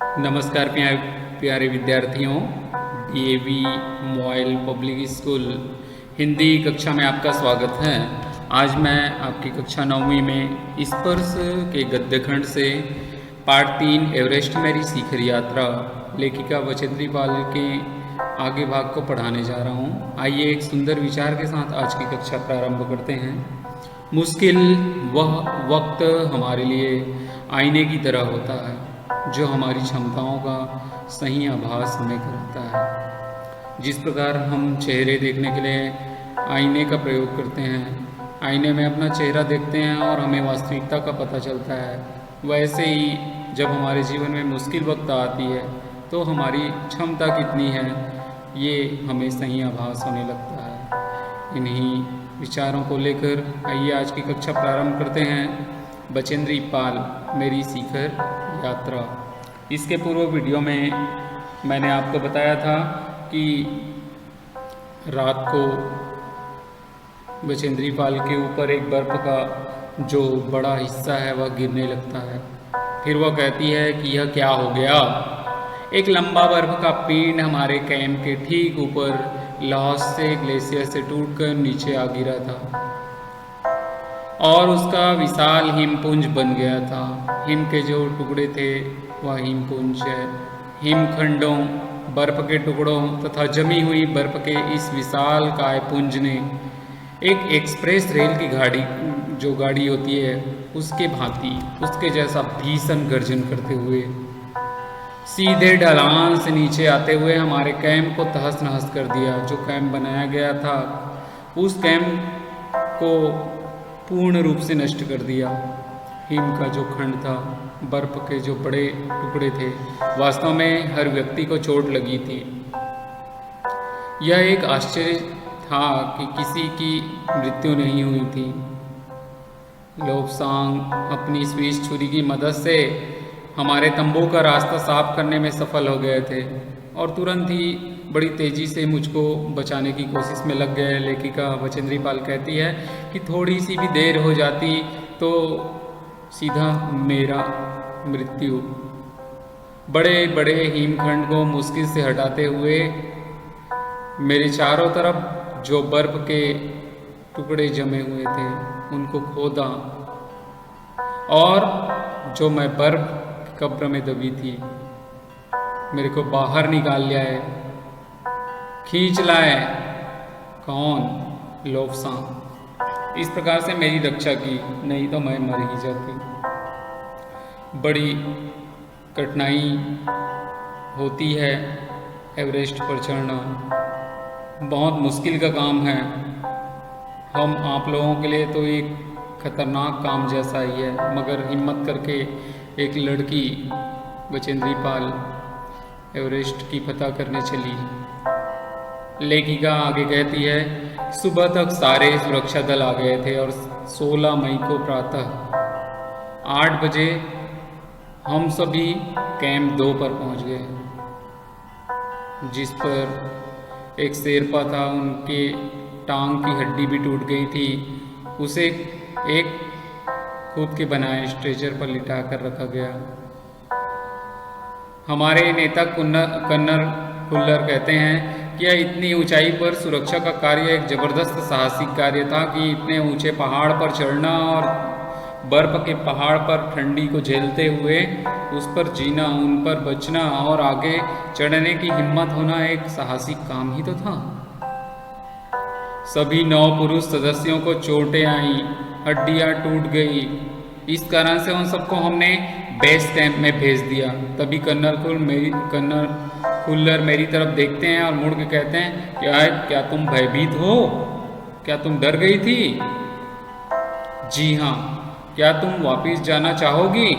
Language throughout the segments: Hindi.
नमस्कार प्यारे विद्यार्थियों। DAV MOIL public school Hindi कक्षा में आपका स्वागत है। आज मैं आपकी कक्षा 9वीं में स्पर्श के गद्य खंड से पाठ 3 एवरेस्ट मेरी शिखर यात्रा लेखिका बचेंद्री पाल के आगे भाग को पढ़ाने जा रहा हूँ। आइए एक सुंदर विचार के साथ आज की कक्षा प्रारंभ करते हैं। मुश्किल वह वक्त हमारे लिए आईने की तरह होता है जो हमारी क्षमताओं का सही आभास हमें कराता है। जिस प्रकार हम चेहरे देखने के लिए आईने का प्रयोग करते हैं, आईने में अपना चेहरा देखते हैं और हमें वास्तविकता का पता चलता है, वैसे ही जब हमारे जीवन में मुश्किल वक्त आती है तो हमारी क्षमता कितनी है ये हमें सही आभास होने लगता है। इन्हीं विचारों को लेकर आइए आज की कक्षा प्रारंभ करते हैं। बचेंद्री पाल मेरी शिखर यात्रा। इसके पूर्व वीडियो में मैंने आपको बताया था कि रात को बचेंद्री पाल के ऊपर एक बर्फ का जो बड़ा हिस्सा है वह गिरने लगता है। फिर वह कहती है कि यह क्या हो गया। एक लंबा बर्फ का पिंड हमारे कैंप के ठीक ऊपर लाहौस से ग्लेशियर से टूटकर नीचे आ गिरा था और उसका विशाल हिमपुंज बन गया था। हिम के जो टुकड़े थे वह हिमपुंज है। हिमखंडों, बर्फ के टुकड़ों तथा जमी हुई बर्फ के इस विशाल कायपुंज ने एक एक्सप्रेस रेल की गाड़ी होती है उसके भांति उसके जैसा भीषण गर्जन करते हुए सीधे ढलान से नीचे आते हुए हमारे कैंप को तहस नहस कर दिया। जो कैंप बनाया गया था उस कैंप को पूर्ण रूप से नष्ट कर दिया। हिम का जो खंड था, बर्फ के जो बड़े टुकड़े थे, वास्तव में हर व्यक्ति को चोट लगी थी। यह एक आश्चर्य था कि किसी की मृत्यु नहीं हुई थी। लोब्सांग अपनी स्विस छुरी की मदद से हमारे तंबू का रास्ता साफ करने में सफल हो गए थे और तुरंत ही बड़ी तेज़ी से मुझको बचाने की कोशिश में लग गए। लेखिका बचेंद्री पाल कहती है कि थोड़ी सी भी देर हो जाती तो सीधा मेरा मृत्यु। बड़े बड़े हिमखंड को मुश्किल से हटाते हुए मेरे चारों तरफ जो बर्फ के टुकड़े जमे हुए थे उनको खोदा और जो मैं बर्फ कब्र में दबी थी मेरे को बाहर निकाल लिया है, खींच लाए। कौन? लोब्सांग। इस प्रकार से मेरी रक्षा की, नहीं तो मैं मर ही जाती। बड़ी कठिनाई होती है एवरेस्ट पर चढ़ना, बहुत मुश्किल का काम है। हम आप लोगों के लिए तो एक खतरनाक काम जैसा ही है, मगर हिम्मत करके एक लड़की बचेंद्री पाल एवरेस्ट की फतह करने चली। लेखिका आगे कहती है, सुबह तक सारे सुरक्षा दल आ गए थे और 16 मई को प्रातः 8 बजे हम सभी कैंप 2 पर पहुंच गए, जिस पर एक शेरपा था। उनके टांग की हड्डी भी टूट गई थी। उसे एक खुद के बनाए स्ट्रेचर पर लिटा कर रखा गया। हमारे नेता कन्नर खुल्लर कहते हैं कि यह इतनी ऊंचाई पर सुरक्षा का कार्य एक जबरदस्त साहसिक कार्य था कि इतने ऊंचे पहाड़ पर चढ़ना और बर्फ के पहाड़ पर ठंडी को झेलते हुए उस पर जीना, उन पर बचना और आगे चढ़ने की हिम्मत होना एक साहसिक काम ही तो था। सभी 9 पुरुष सदस्यों को चोटें आईं, हड्डियां टूट गई। इस कारण से उन सबको हमने बेस कैंप में भेज दिया। तभी कन्नर खुल्लर मेरी तरफ देखते हैं और मुड़ के कहते हैं, क्या तुम भयभीत हो? क्या तुम डर गई थी? जी हाँ। क्या तुम वापिस जाना चाहोगी?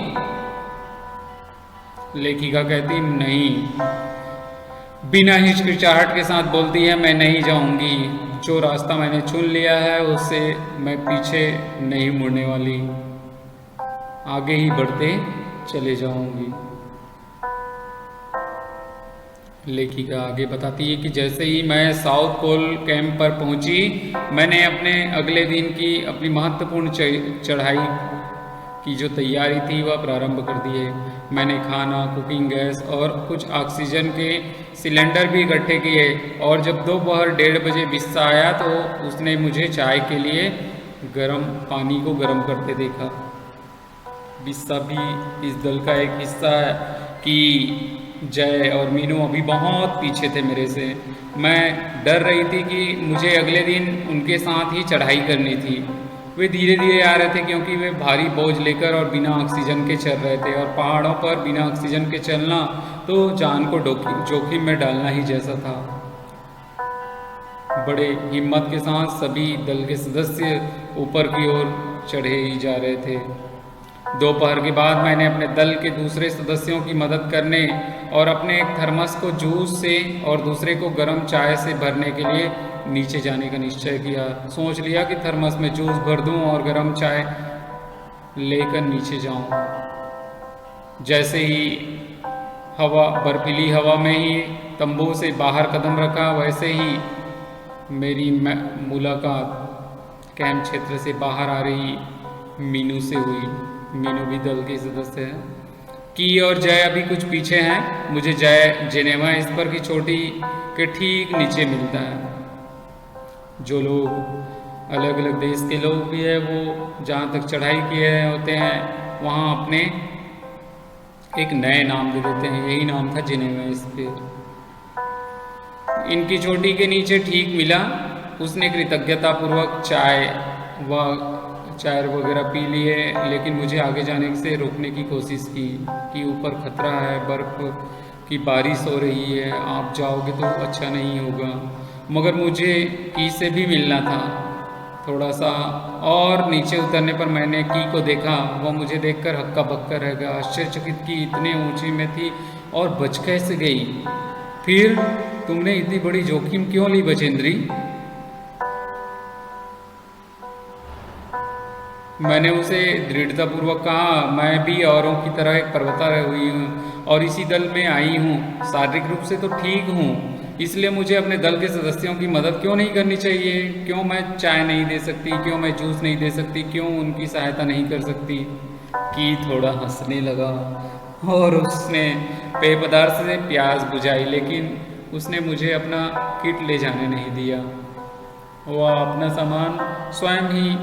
लेखिका कहती नहीं, बिना हिचकिचाहट के साथ बोलती है, मैं नहीं जाऊंगी। जो रास्ता मैंने चुन लिया है उससे मैं पीछे नहीं मुड़ने वाली, आगे ही बढ़ते चले जाऊंगी। लेखिका आगे बताती है कि जैसे ही मैं साउथ पोल कैंप पर पहुंची, मैंने अपने अगले दिन की अपनी महत्वपूर्ण चढ़ाई की जो तैयारी थी वह प्रारंभ कर दी है। मैंने खाना, कुकिंग गैस और कुछ ऑक्सीजन के सिलेंडर भी इकट्ठे किए और जब दोपहर 1:30 बजे बिस्सा आया तो उसने मुझे चाय के लिए गर्म पानी को गर्म करते देखा। बिस्सा भी इस दल का एक हिस्सा है कि जय और मीनू अभी बहुत पीछे थे मेरे से। मैं डर रही थी कि मुझे अगले दिन उनके साथ ही चढ़ाई करनी थी। वे धीरे धीरे आ रहे थे क्योंकि वे भारी बोझ लेकर और बिना ऑक्सीजन के चल रहे थे और पहाड़ों पर बिना ऑक्सीजन के चलना तो जान को जोखिम में डालना ही जैसा था। बड़े हिम्मत के साथ सभी दल के सदस्य ऊपर की ओर चढ़े ही जा रहे थे। दोपहर के बाद मैंने अपने दल के दूसरे सदस्यों की मदद करने और अपने एक थर्मस को जूस से और दूसरे को गर्म चाय से भरने के लिए नीचे जाने का निश्चय किया। सोच लिया कि थर्मस में जूस भर दूं और गर्म चाय लेकर नीचे जाऊं। जैसे ही बर्फीली हवा में ही तंबू से बाहर कदम रखा, वैसे ही मेरी मुलाकात कैंप क्षेत्र से बाहर आ रही मीनू से हुई। मीनू भी दल के सदस्य हैं की और जय अभी कुछ पीछे हैं। मुझे जय जेनेवा इस पर की चोटी के ठीक नीचे मिलता है। जो लोग अलग अलग देश के लोग भी है वो जहाँ तक चढ़ाई किए होते हैं वहाँ अपने एक नए नाम दे देते हैं। यही नाम था जेनेवा इस पर। इनकी चोटी के नीचे ठीक मिला। उसने कृतज्ञतापूर्वक चाय वगैरह पी लिए, लेकिन मुझे आगे जाने से रोकने की कोशिश की कि ऊपर खतरा है, बर्फ की बारिश हो रही है, आप जाओगे तो अच्छा नहीं होगा। मगर मुझे की से भी मिलना था। थोड़ा सा और नीचे उतरने पर मैंने की को देखा। वह मुझे देखकर हक्का बक्का रह गया। आश्चर्यचकित की इतने ऊंची में थी और बच कैसे गई। फिर तुमने इतनी बड़ी जोखिम क्यों ली बचेंद्री? मैंने उसे दृढ़तापूर्वक कहा, मैं भी औरों की तरह एक पर्वतारोही हुई हूँ और इसी दल में आई हूँ। शारीरिक रूप से तो ठीक हूँ, इसलिए मुझे अपने दल के सदस्यों की मदद क्यों नहीं करनी चाहिए? क्यों मैं चाय नहीं दे सकती? क्यों मैं जूस नहीं दे सकती? क्यों उनकी सहायता नहीं कर सकती? की थोड़ा हंसने लगा और उसने पेय पदार्थ से प्यास बुझाई, लेकिन उसने मुझे अपना किट ले जाने नहीं दिया। वह अपना सामान स्वयं ही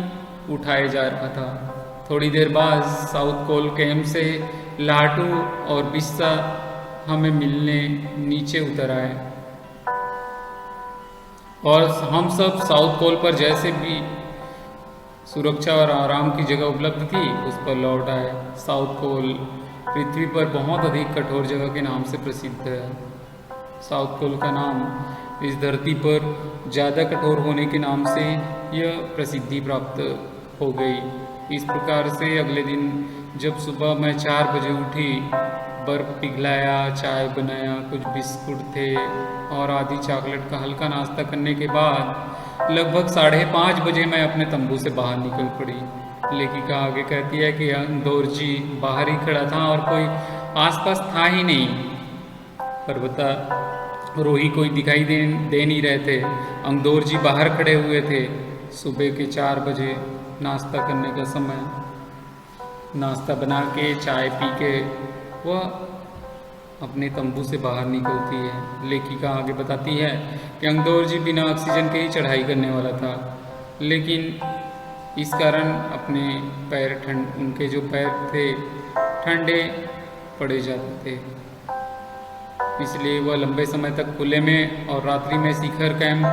उठाए जा रहा था। थोड़ी देर बाद साउथ कोल कैंप से लाटू और बिस्सा हमें मिलने नीचे उतर आए और हम सब साउथ कोल पर जैसे भी सुरक्षा और आराम की जगह उपलब्ध थी उस पर लौट आए। साउथ कोल पृथ्वी पर बहुत अधिक कठोर जगह के नाम से प्रसिद्ध है। साउथ कोल का नाम इस धरती पर ज़्यादा कठोर होने के नाम से यह प्रसिद्धि प्राप्त हो गई। इस प्रकार से अगले दिन जब सुबह मैं 4 बजे उठी, बर्फ पिघलाया, चाय बनाया, कुछ बिस्कुट थे और आधी चॉकलेट का हल्का नाश्ता करने के बाद लगभग 5:30 बजे मैं अपने तंबू से बाहर निकल पड़ी। लेखिका आगे कहती है कि अंदोरजी बाहर ही खड़ा था और कोई आसपास था ही नहीं। पर्वतारोही कोई दिखाई दे नहीं रहे थे। अंदोर जी बाहर खड़े हुए थे। सुबह के 4 बजे नाश्ता करने का समय। नाश्ता बना के चाय पी के वह अपने तंबू से बाहर निकलती है। लेखिका आगे बताती है कि अंदोर जी बिना ऑक्सीजन के ही चढ़ाई करने वाला था, लेकिन इस कारण अपने पैर उनके जो पैर थे ठंडे पड़े जाते थे, इसलिए वह लंबे समय तक खुले में और रात्रि में शिखर कैंप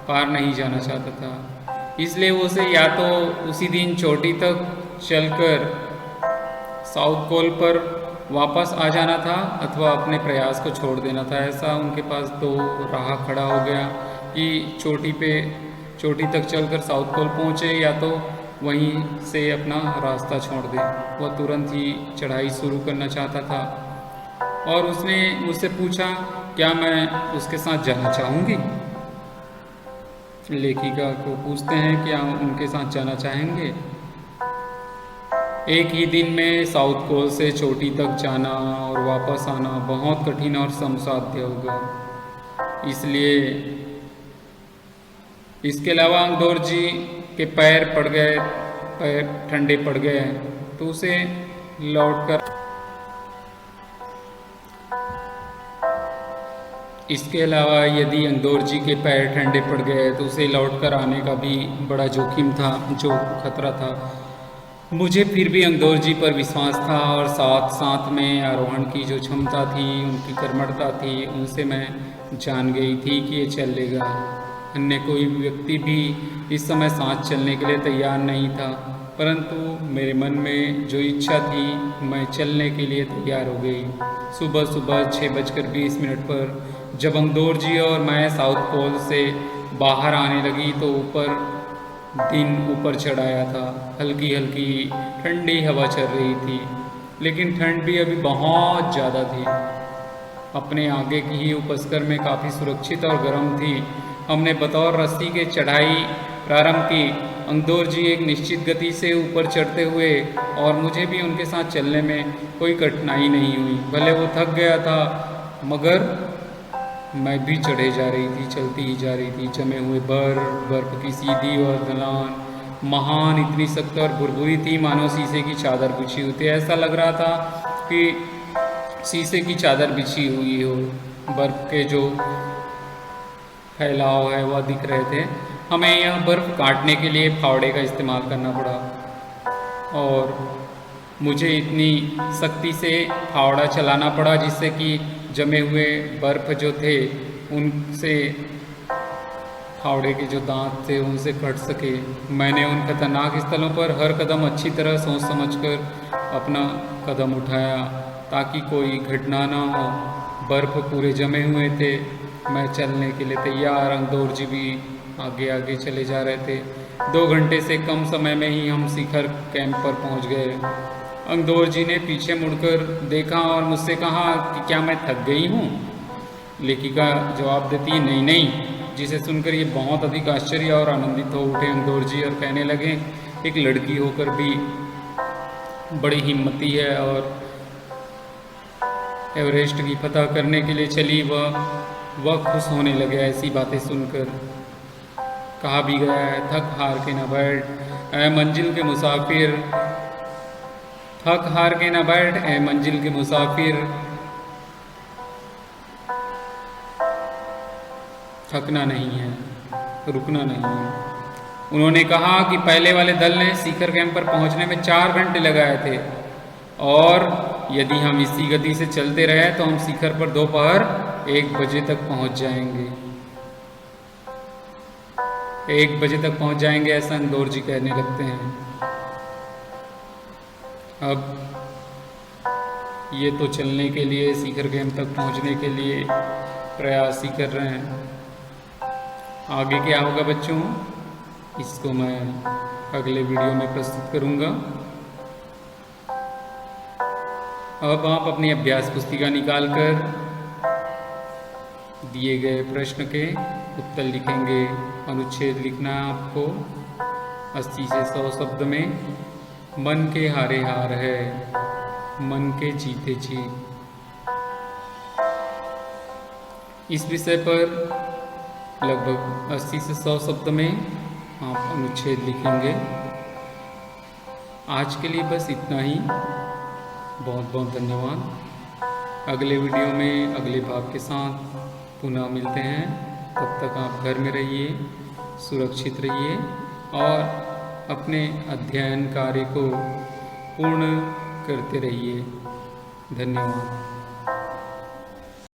पार नहीं जाना चाहता था। इसलिए उसे या तो उसी दिन चोटी तक चलकर साउथ कोल पर वापस आ जाना था अथवा अपने प्रयास को छोड़ देना था। ऐसा उनके पास तो राह खड़ा हो गया कि चोटी तक चलकर साउथ पोल पहुँचे या तो वहीं से अपना रास्ता छोड़ दे। वह तुरंत ही चढ़ाई शुरू करना चाहता था और उसने मुझसे पूछा क्या मैं उसके साथ जाना चाहूँगी। लेखिका को पूछते हैं क्या उनके साथ जाना चाहेंगे। एक ही दिन में साउथ पोल से चोटी तक जाना और वापस आना बहुत कठिन और श्रमसाध्य होगा, इसलिए इसके अलावा अंदोर जी के पैर ठंडे पड़ गए तो उसे लौटकर इसके अलावा यदि अंगदौर जी के पैर ठंडे पड़ गए तो उसे लौट कर आने का भी बड़ा जोखिम था, जो खतरा था। मुझे फिर भी अंगदौर जी पर विश्वास था और साथ साथ में आरोहण की जो क्षमता थी, उनकी कर्मठता थी, उनसे मैं जान गई थी कि ये चल लेगा। अन्य कोई व्यक्ति भी इस समय साथ चलने के लिए तैयार नहीं था, परंतु मेरे मन में जो इच्छा थी, मैं चलने के लिए तैयार हो गई। सुबह सुबह 6:20 पर जब अंगदौर जी और मैं साउथ पोल से बाहर आने लगी तो दिन ऊपर चढ़ आया था। हल्की हल्की ठंडी हवा चल रही थी, लेकिन ठंड भी अभी बहुत ज़्यादा थी। अपने आगे की ही उपस्कर में काफ़ी सुरक्षित और गर्म थी। हमने बतौर रस्सी के चढ़ाई प्रारंभ की। अंगदौर जी एक निश्चित गति से ऊपर चढ़ते हुए और मुझे भी उनके साथ चलने में कोई कठिनाई नहीं हुई। भले वो थक गया था, मगर मैं भी चढ़े जा रही थी, चलती ही जा रही थी। जमे हुए बर्फ की सीधी और ढलान महान इतनी सख्त और भुरभुरी थी, मानो शीशे की चादर बिछी हुई थी। ऐसा लग रहा था कि शीशे की चादर बिछी हुई हो। बर्फ के जो फैलाव है वह दिख रहे थे। हमें यह बर्फ काटने के लिए फावड़े का इस्तेमाल करना पड़ा और मुझे इतनी सख्ती से फावड़ा चलाना पड़ा जिससे कि जमे हुए बर्फ जो थे उनसे फावड़े के जो दांत थे उनसे कट सके। मैंने उन खतरनाक स्थलों पर हर कदम अच्छी तरह सोच समझकर अपना कदम उठाया ताकि कोई घटना ना हो। बर्फ पूरे जमे हुए थे, मैं चलने के लिए तैयार। अंगदौर जी भी आगे आगे चले जा रहे थे। 2 घंटे से कम समय में ही हम शिखर कैंप पर पहुंच गए। अंगदौर जी ने पीछे मुड़कर देखा और मुझसे कहा कि क्या मैं थक गई हूँ। लेखिका जवाब देती नहीं नहीं, जिसे सुनकर ये बहुत अधिक आश्चर्य और आनंदित हो उठे अंगदौर जी और कहने लगे, एक लड़की होकर भी बड़ी हिम्मती है और एवरेस्ट की फतह करने के लिए चली। वह खुश होने लगे ऐसी बातें सुनकर। कहा भी गया है, थक हार के न बैठ ऐ मंजिल के मुसाफिर, थक हार के न बैठ ऐ मंजिल के मुसाफिर। थकना नहीं है, रुकना नहीं है। उन्होंने कहा कि पहले वाले दल ने शिखर कैंप पर पहुंचने में 4 घंटे लगाए थे और यदि हम इसी गति से चलते रहे तो हम शिखर पर दोपहर 1 बजे तक पहुंच जाएंगे। 1 बजे तक पहुंच जाएंगे, ऐसा अंगदौर जी कहने लगते हैं। अब ये तो चलने के लिए, शिखर कैंप तक पहुंचने के लिए प्रयास ही कर रहे हैं। आगे क्या होगा बच्चों, इसको मैं अगले वीडियो में प्रस्तुत करूंगा। अब आप अपनी अभ्यास पुस्तिका निकालकर दिए गए प्रश्न के उत्तर लिखेंगे। अनुच्छेद लिखना है आपको 80 से 100 शब्द में। मन के हारे हार है, मन के जीते जीत। इस विषय पर लगभग 80 से 100 शब्द में आप अनुच्छेद लिखेंगे। आज के लिए बस इतना ही। बहुत बहुत धन्यवाद। अगले वीडियो में अगले भाग के साथ पुनः मिलते हैं। तब तक आप घर में रहिए, सुरक्षित रहिए और अपने अध्ययन कार्य को पूर्ण करते रहिए। धन्यवाद।